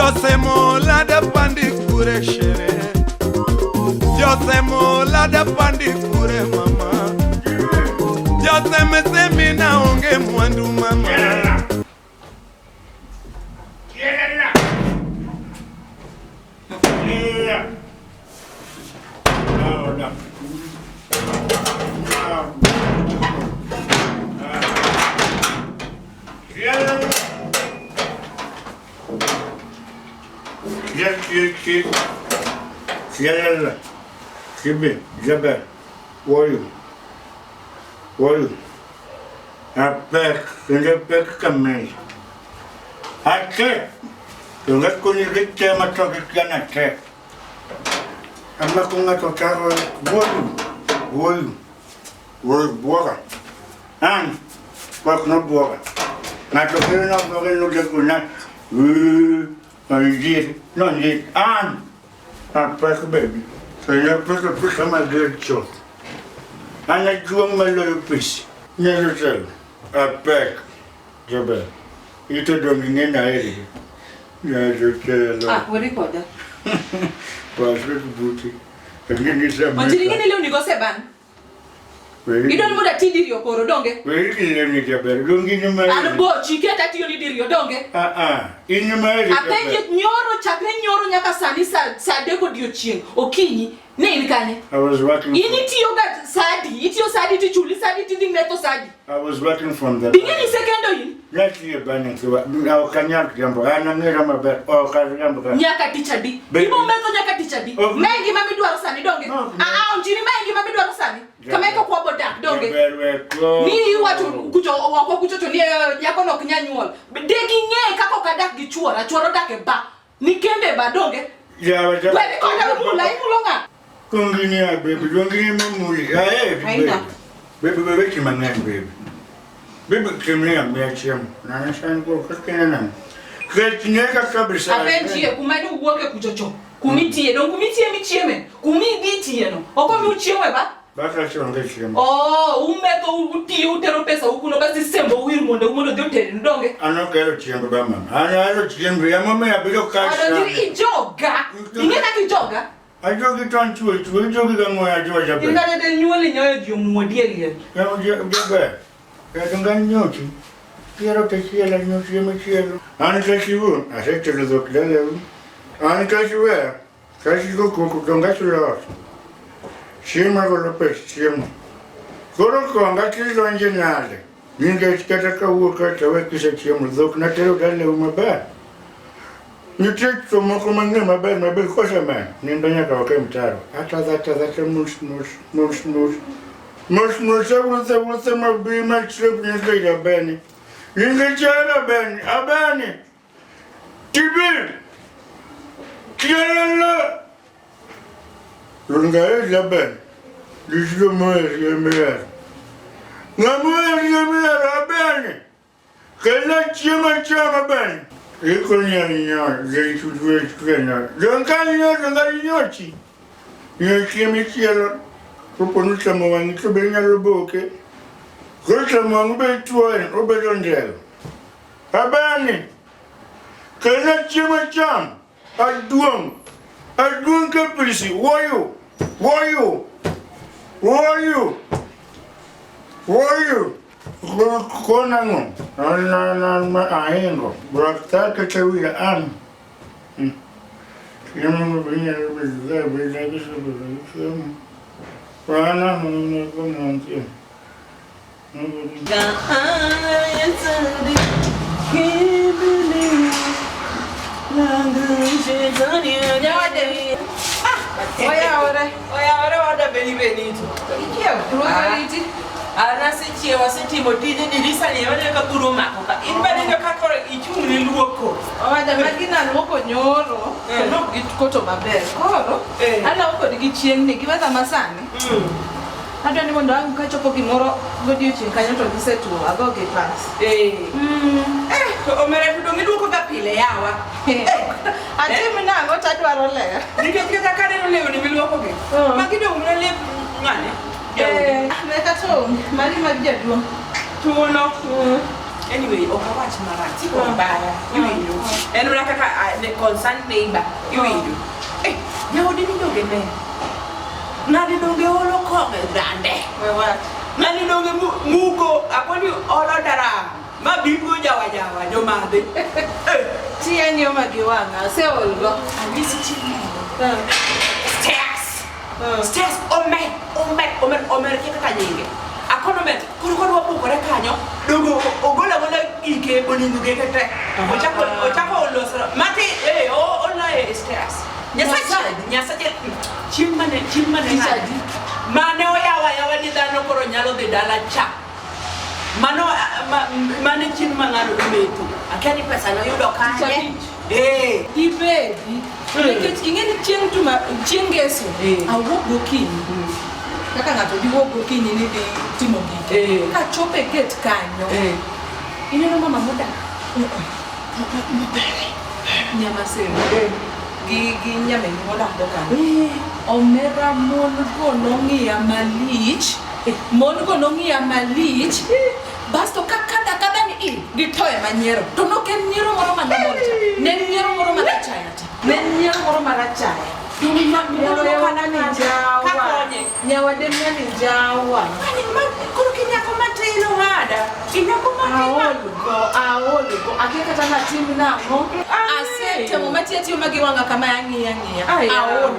Jose mola da pandi kure shere. Jose mola da pandi kure mama. Jose mesemi na onge mwandu mama. Kibi, Jabel, Woyu, a pek, ele pek kamei. Ate, tu ngat kuni rite matok ikan ate. Ama kunga tokaro, Woyu, buora. An, pak no buora. Natokiro no buora no de kunat. No, an, a pek baby. So you put a push on my good shot. And I drew my little piece. Never tell. A pack. Jabba. You told me in the area. Ah, what do you call that? Was with booty. And then you said, but you didn't go seven. You don't know that he did your coro donge. Where did you get better? Don't give him my. And boat, you get that you did your donge. In your marriage. I think Nyoro Chaplain Nyoro Yakasani Sadeko Diochin, Okini, Nailkane. I was working. You need to yoga Sadi, it's your Sadi to Chuli Sadi to the Meto Sadi. I was working from the beginning second. Not here, banning to our Kanyak Jumbo. I don't know my bed or Kazamba. Nyaka teacher D. People meto Nyaka teacher D. Maggie Mammy Dwarsani, don't get. Jimmy Maggie Mammy Dwarsani. Kameka kwa bodak, don't get. Me, you want to kucho to near Yakono Kanyual. But digging ye kako kadak gichua, chorodak ba. Nikende ba, don't get. Yeah, where the corner of Mula, Mulonga. Conginia, baby, don't give me money. I have baby, my name, baby. Baby, come here, match him. Nana Shan go cooking. Great nigga, Fabrice. I bet you, who might work a kucho. Kumiti, don't commit me, chairman. Kumi beat or come you cheer. Oh, umeto uti utero pesa ukuno basi sembo wirmonde umono dote ndonge. Ano kero chimbo bama. Ano chimbo ya mama ya bilo cash. Ano diri ijoga. Ingena kijoga. Ajogi ton chuo jogi gango ya joja be. Ingana de nyole nyoyo dio modielie. Ya be. Ya dungan nyoti. Quiero que sea la noche me quiero. Ano kashibu, asecho lo doklele. Ano kashibu. Kashibu ko donga chulo. Shima Lopez, Shima. Gorokonga kilo engineale. Ninga skata wuka tawekisha Shima Zok Natero Dale Umaba. You take some more command name about my big cosa man. Nindanyaka came taro. After that, mush. I will say my be my trip in the Benny. In the China Benny, Abani. Tibi. Kiala. Lunga Japan. This is the Moyer. Namoyer Abani. Cannot you my charm Ben? You couldn't they should wait cleaner. Don't can you know the you see me here. Proponusamo to bring a roboke. Go among bed to an Oberon. Abani. Cannot you my charm? I do caprice. Why you? Konango. Ahengo. Brakta Kachawia Am. You bring a little Rana, Oya wada beli tu. Iya, terus ana sechie wasitimo dini dirisa ni wale ka kuruma ko ka inbade ka koro ichungni luoko. Oda magina luoko nyoro. No gitkoto maber. Koro ala uko digi chieng ni giweza masani. Hata ni mondo wangu kachopo kimoro godiochieng kanyo to gisetu agoge pass. To omere tu dongi luoko ka pile yawa. Ati mina ngo tadwaro le. Niketa kane no leo ni miluoko ge. Magido umre le ngane. Neka to mali magja duo. Tuno. Anyway, okawach marach. Siko mbaya. Iwinjo. En una kaka the concerned neighbor. Iwinjo. Nyawodi ni doge ne. Nadi doge olo kome dande. Nadi doge mugo akoni olo dara. Mabingo jawa jomadhe. Tieni omagiwanga se olgo. Alisi chini. Stairs omer kaka nyinge. Akonomet koro wapukore kanyo dogo ogola ike boningo geke te. Ochako oloso mati ona stairs. Nyasaye chimane mane oyawa ni dhano koro nyalo dhi dala cha. Mane chin mang'ano imeto. Akani pesa no yudo kanye. Ibedi. Nikech ingeni chieng Ngeso awuok gokinyi. Kaka ng'ato diwuok gokinyi ni dhi timo gike. Ka chope gate kanyo. Ineno mama moda. Nyama sero. Gi nyame moda kanyo. Omera mon go nong'iya malich. Mon go nong'iya malich. Basto kada ni gitoe manyiero. To no ken nyiero moro manamor cha. Ne nyiero moro marachaya cha. Ne nyiero moro marachaya. Nyawade mani jawa. Koro kinyako matelo hada. Kinyako matelo. Aolo. Akeka tana timu namo. Ase temo mati magiwanga kama yangia. Aolo.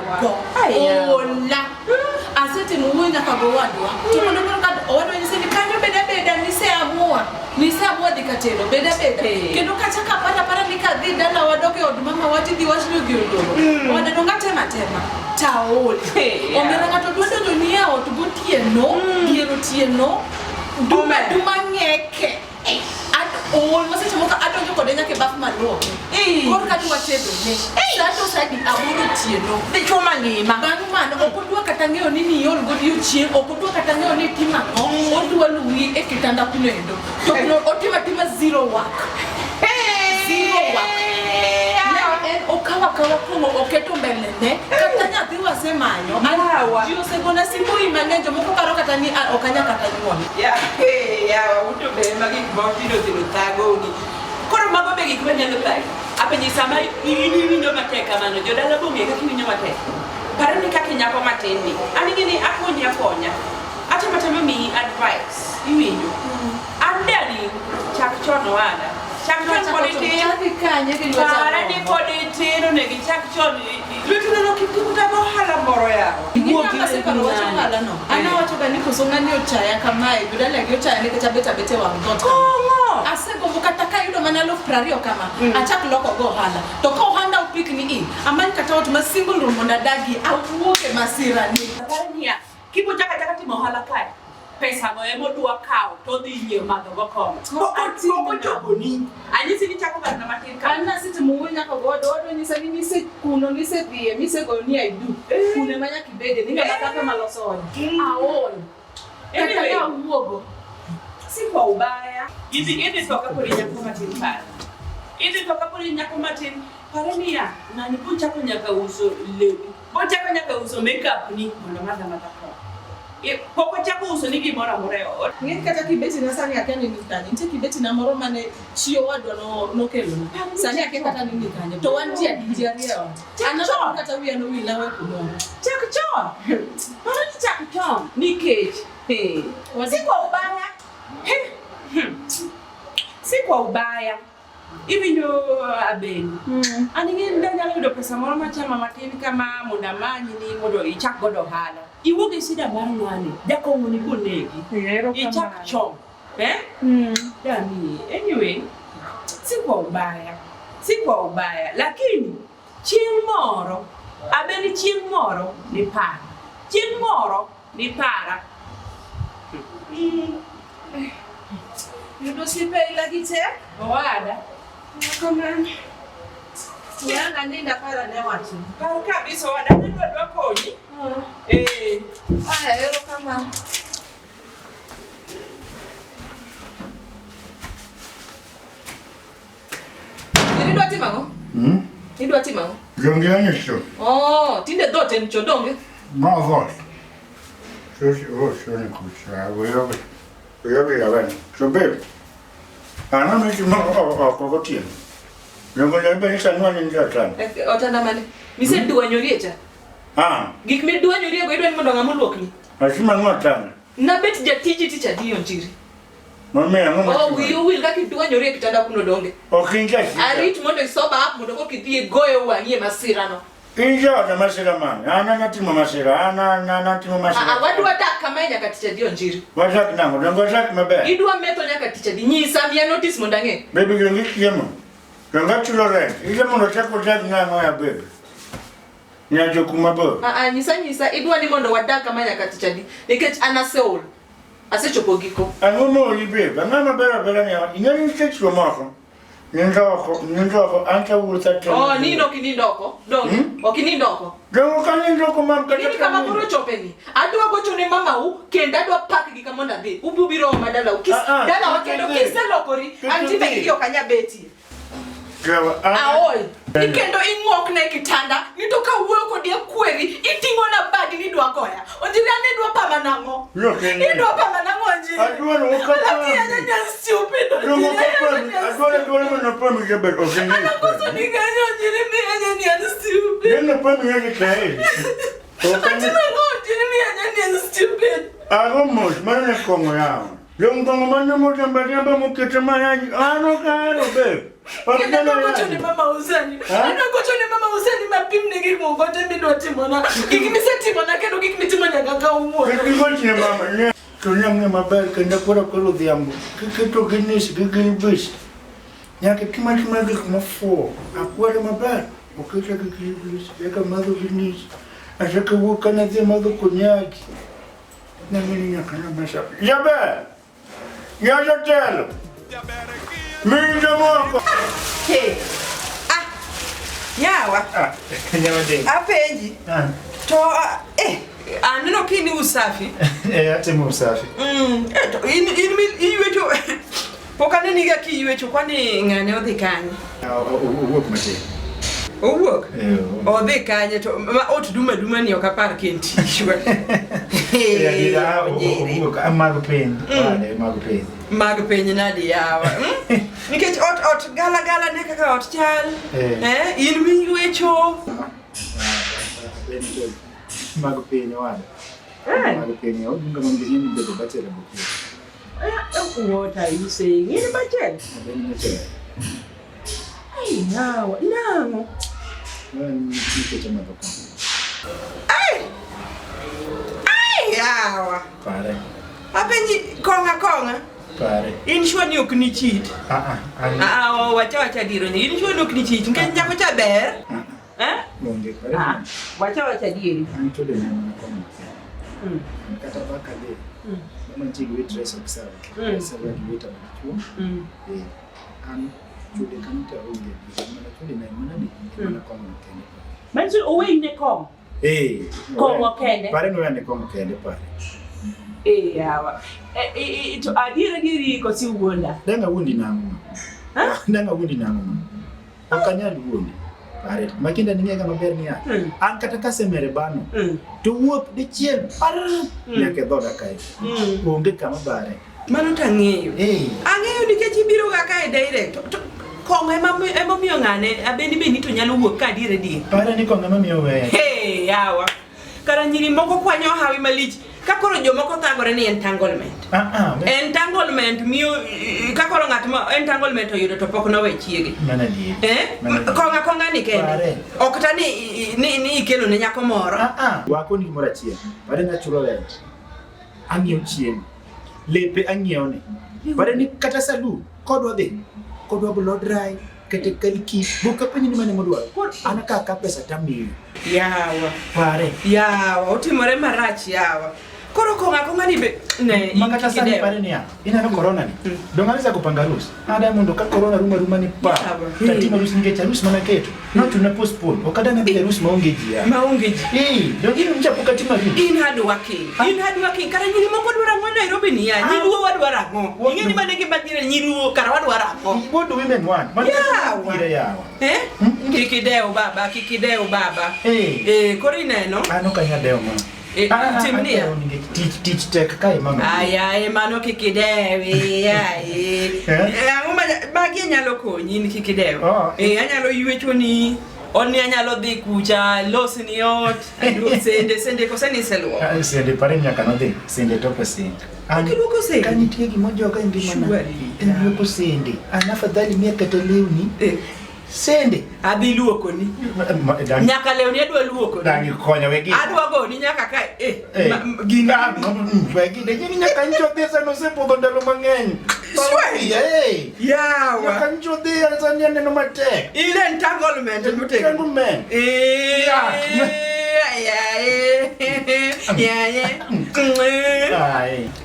Ola. Ase temo wina kagowadwa. Tumono ka owadwa ni sini kanyo beda nise amua dikatelo beda. Kendo kachaka para nikadhi dala wadoke od mama wati di washiro giodoro. Wadadonga tema. Taol. Omera ngato dwado dunia ot gotieno, diero tieno. Duma ngeke. All must say moka adonjo kode nyake baf maluoke. Kor ka dwa tedo ne. Sato sadi aburo tieno. De choma ngima. Bang man okudwa kata ngeo nini yol godio chien, okudwa kata ngeo ni tima no. Odwa luwi e kitanda kunendo. To no otima zero work. Zero work. Okawa kumo oketo mbele ne kata nyathi wasemanyo jio segona simbo imanenjo moko karo kata ni okanya kata nyuon uto be magi botido tago ni koro mago be gik manyalo tai apenji sama iwinjo matek kamano jodala bonge kaka iwinjo matek pare ni kaka nyako matindi anigini akonya atamata mi advice iwinjo andani chak chono ada Champion politics. Para ni politics ne gichakchon. Lutuno kikuta bo hala moro yao. Ngoma se karo wacho hala no. Ana wacho gani kusonga ni ochaya kamae bidala gi ochaya ne bete wa mtoto. Kongo. Asego mukataka yudo manalo prario kama. Achak loko go hala. To ko handa upik ni in. Amani kata watu ma single room mondadagi awuoke masira ni. Parania. Kipo chaka timo hala kai. Pesa mo emo dua kao to dhi nyiew madho go komo. Ko chopo ni. Anyisi ni chako bana matin ka. Ana siti muwenya ko godo nyisa ni mise kuno mise dhie mise go ni aidu. Kune manya kibede ni ngata kama loso. Aol. Kata ya uogo. Si kwa ubaya. Hizi toka kuli nyako matin pale. Hizi toka kuli nyako matin parenia na ni pucha ko nyaka uso lebi. Pucha ko nyaka uso makeup ni mondo madha matako. Poko chako uso ni gimora moreo. Ngeni kata kibeti na sani akeni nikanye. Nte kibeti na moro mane chio wadwa no kelo. Sani akeni kata nini kanye. To wantia dijariya. Ana kata wiya no wila we kuno. Chakchon. Mara ni chakchon. Ni cage. Si kwa ubaya. Si kwa ubaya. Iwinjo abeni. Aningeni ndanyalo yudo pesa moro machama matin kama mundamanyi ni modo ichak godo hala. Iwoge sida mar ng'ani jako ng'oni bonegi ichak chom Dami anyway si kwa ubaya lakini chieng' moro abeni chieng' moro ni para Yudo sipe ila gite wada kama Yanga nenda para ne watu. Para kabisa wada ndio konyi. Ero kama. Ni dwati mango? Ni dwati mango? Jonge anisho. Oh, tinde dote nchodonge. Ma vos. Sio ni kucha. Wewe ya bani. So babe. Ana mimi kokotia. Nongo ya bani sanwa ni ndatan. Otanda mane. Mise duwa nyorieta. Gik mi duwa nyoriego idwa ni mondo ng'ama luokni. Ashima ng'otana. Na bet jatiji ticha dio njiri. Mame ng'ama. Oh, you will kaki duwa nyorie kitanda kuno donge. Okinja. Arit mondo isoba hapo mondo kokithie goyo wang'ie masira no. Inja na masira man. Ana natimo masira. Ana natimo masira. Wadwa dak kama nyaka ticha dio njiri. Wasak nango. Dongo sak maber. Idwa metho nyaka ticha di nyisa mia notice mondo ang'e. Baby ngi kiemo. Donga chulo rent. Ije mondo chako dak nango ya baby. Nyajo kumabo. Nyisa idwa ni mondo wadak kama nyaka ticha di. Nikech ana seol. Asechopo giko. Angomo ni baby. Ngama bera ni. Ingani nichechwa mako. Nindoko anta wuta tena. Oh, nino kinindoko. Donge. Okinindoko. Dongo kanindoko mamka. Nini kama puro chopeni. Adwa gocho ne mama u kenda adwa pack gi kama ndadhi. Ububiro madala ukis. Dala wakendo kiselokori. Antipe hiyo kanya beti. Gawa. Aoi. Nikendo ing'ok ne kitanda. Nitoka wuoyo kodi kweri. Itingo na badi ni dwa goya. Onjira ne dwa pama nango. Idwa pama nango onjira. Adwa no kapa. Ni stupid. Adwa no pama ke bet okay. Anakosa ni ganyo onjira ni stupid. No pama yake kai. Ni stupid. Agomos mana kongo yao. Yung kongo mana mo tamba mukete mayaji. Ano karo be. Gocho ni mama uzani. Gocho ni mama uzani mapimne giko gote midwa timona. Gikimise timona kendo gikimitimona gaga umo. Gocho ni mama ne. Tunyamne maber kenda kora kolo dhiambo. Kiketo ginis gigilbis. Nyaka kima gikmafo. Akware maber. Oketa gigilbis. Yaka madho ginis. Ashaka wuka na dhia madho kunyaki. Na mini nyaka na masa. Jabe! Nyaja telo! Minja mwako! Hey! Yawa! Nyawa de. Apeji! To, nino kini usafi? Ate mu usafi. Iwecho, pokane niga ki iwecho kwani ngane odhi kanye? Uwuok matin. Owuok? Odhi kanye to, ot duma ni okapar kenti. Uwuok, mag piny. Mag piny. Mag piny nadi yawa. Nikech ot gala ne kaka ot chal. In wiwecho. Mag piny wada. Mag piny odunga mangizini bedo bachelor bukio. What are you saying? In bachelor? Hey, now, no. Ay, yawa. Pare. Apenji konga. Pare. In sure ni ok ni cheat. Wacha diro ni. In sure ni ok ni cheat. Ngen jako cha ber. Monge pare. Wacha diri. Anto de na kama. Kata baka de. Mama tigi we dress up sawa. Sawa ni wita mchuo. An chude kanita onge. Mana chude na mana ni. Mana kama kende. Manzi owe ine kong. Kong kende. Pare no yane kong kende pare. Yawa. To adiri ko si ugonda. Danga wundi nangu. Danga wundi nangu. Okanyal wundi. Pare makinda ninga maber ni ya. An kata kasemere bano. To wuok de chiel par nyake dhoda kai. Onge kama bare. Mano tang'eyo. Ang'eyo nikech ibiro ga kae direct. Kong ema miyo ng'ane abeni to nyalo wuok ka dire di. Pare ni kong ema miyo we. Yawa. Kara nyiri moko kwanyo hawi malich. Kakoro jomoko thagore ni entanglement. Entanglement miyo kakoro ng'at ma entanglement oyudo to pok nowe chiege. Mana di. Konga ni kende. Ok ta ni ikelo ne nyako moro. Wako ni mora chieng. Pare na chulo le. Ang'iew chieng. Lepe ang'iew ne. Pare ni kata salu kodwa dhi. Kodwa blow dry. Kete kaliki. Buka penyi ni mane modwa. Anaka ka pesa tamiyo. Yawa. Pare. Yawa. Otimore marach yawa. Koro konga ni be ne makata sana pare ni ya. Ina no corona ni. Dongaliza kupanga rules. Ada mundo ka corona ruma ni pa. Tatima rules ngecha rules mana ketu. Na tuna postpone. Okada na bila rules maongeji ya. Maongeji. Dongini mchapuka tima rules. In hard working. Kara nyiri moko dwara ng'o Nairobi ni ya. Nyiruo wadwara ng'o. Ingeni mane ke badire nyiruo kara wadwara ng'o. What do women want? Yawa. Kikideo baba. Koro ineno. Ano kanya deo ma. Timnia. Teach tech kai mama. Mano kikidewi. Ang'o ma magi anyalo konyi ni kik idewo. Anyalo yuechoni. Oni anyalo dhi kucha losni ot sende kose ni seluo. Sende pare nyaka no dhi sende topo sende. Akiluoko sende. Ka nitie gima joga ngimana. Luoko sende. An afadhali mia kata lewni. Sende. Adhi luoko ni. Nyaka lewni adwa luoko. Dangi konya wegi. Adwa go ni nyaka ka ginga wegi de nyaka njobe sana sepodho ndalo mang'eny. Yawa. Nyaka njobe azania neno matek. Ile entanglement mutek. Entanglement.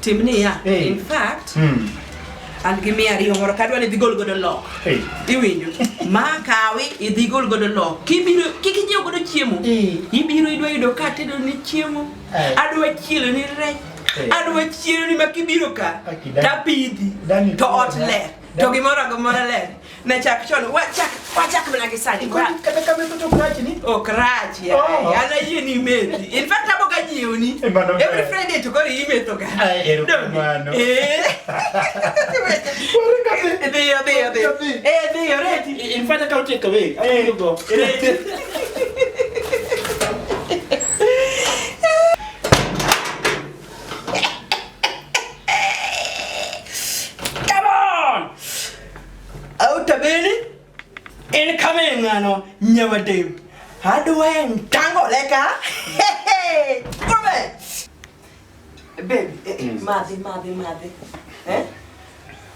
Timni ya. In fact, an gi mia ariyo moro kadwa ni dhi gol godo lock. Iwinjo? Ma kawi idhi gol godo lock. Kibiro kikinyiew godo chiemo. Ibiro idwa yudo ka tedo ni chiemo. Adwa chielo ni rech. Adwa chielo ni makibiro ka. Tapidhi. To ot ler. To gimoro ler. Na chak chon wachak mana gi sani. Kata kabe to krach ni. Krach ya. Ana yie ni methi. In fact aboga jiw ni. Every Friday to go imetho ga. Mano. Dhiyo reti. In fact ka take away. Ayo go. Incoming ano nyawadem. Adwa entango leka. Come. Baby, madhi.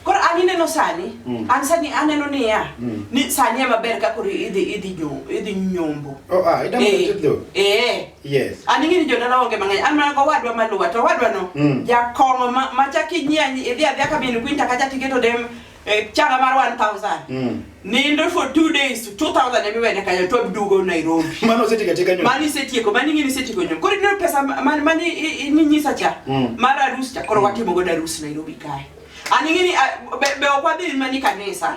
Kor anine no sani. An sani aneno ni ya. Ni sani maber ka kor idhi nyombo. Idam do. Yes. Aningi ni jodala onge mang'eny. An mana go wadwa maluwa to wadwa no. Jakongo machaki nyianyi idhi adhi ka bin kwinta kacha tiketo dem changa mar 1000. Nindo for 2 days 2000 emiwene kanyo to dugo Nairobi. Mano setikatika nyo. Mani setieko, mani ngini setieko nyo. Kori no pesa mani ni nyisa cha. Mara arus cha koro watimo goda arus Nairobi kai. Ani ngini be okwadhi mani kanisa.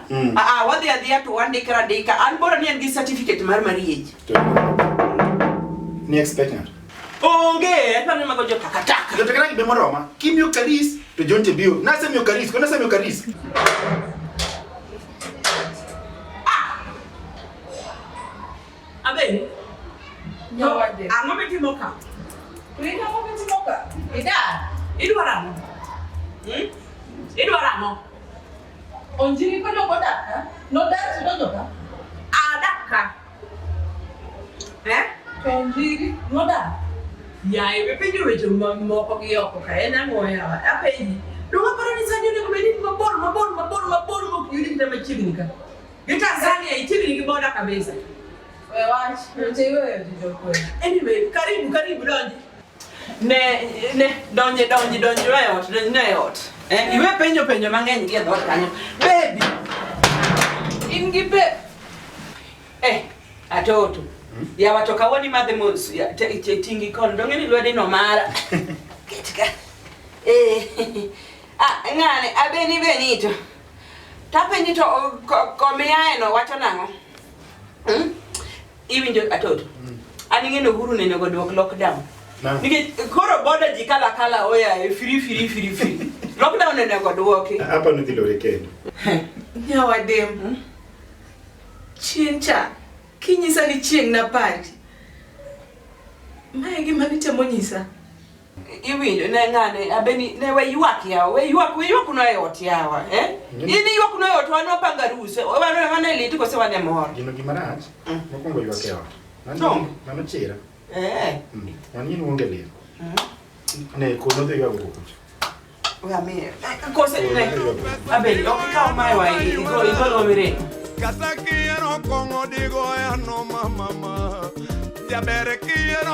Wadhi adhiya to wandikra dika. An bora ni an gi certificate mar marriage. Ni expectant. Onge, epani mago jo takataka. Jo takataka be moroma. Kimyo karis to jonte bio. Nasa myo karis, kona sa myo karis. Aben. Nyawade. Ang'o mitimo ka? Rina mo mitimo ka? Ida. Idwaro ang'o? Idwaro ang'o? Onjiri ko no daka? No dance no doka? Adaka. Onjiri no da. Ya ibe penjo wecho moko gi oko ka en ang'o yawa? Apenji. Donga paro ni sani ne komedi mabor mok yudi kita machiegni ka. Gi Tanzania ichiegni gi boda kabisa. Anyway, karibu donji. Donji ne ot. Iwe penjo mang'eny gi dhot kanyo. Baby. In gi be. Atoto. Ya watu kawoni madhe mos tingi kon donge ni lwede no mara. Kitka. Ngane abeni benito. Tapenito komiae no wacho nango. Iwinjo atoto. Aningeno huru nene go dwok lockdown. Nige koro boda jikala oya free. Lockdown nene go dwoki. Hapa no dilore kendo. Nyawadem. Chiencha. Kinyisa ni chieng na party. Mae gima nitemo nyisa. Iwinjo ne ngane abeni ne we ywak yawa. We ywak no e ot yawa, Ini ywak no e ot wano panga ruse. Wane liti kose wane mor. Gino gimarach. Mokongo ywak e ot. Nano chira. Wani nuonge lien. Ne kono dhi ywak kukucha. Wame. Kose ne. Abeni okikaw mai wa igolo mire. Kata quiero como digo ya no mamá. Ya veré quiero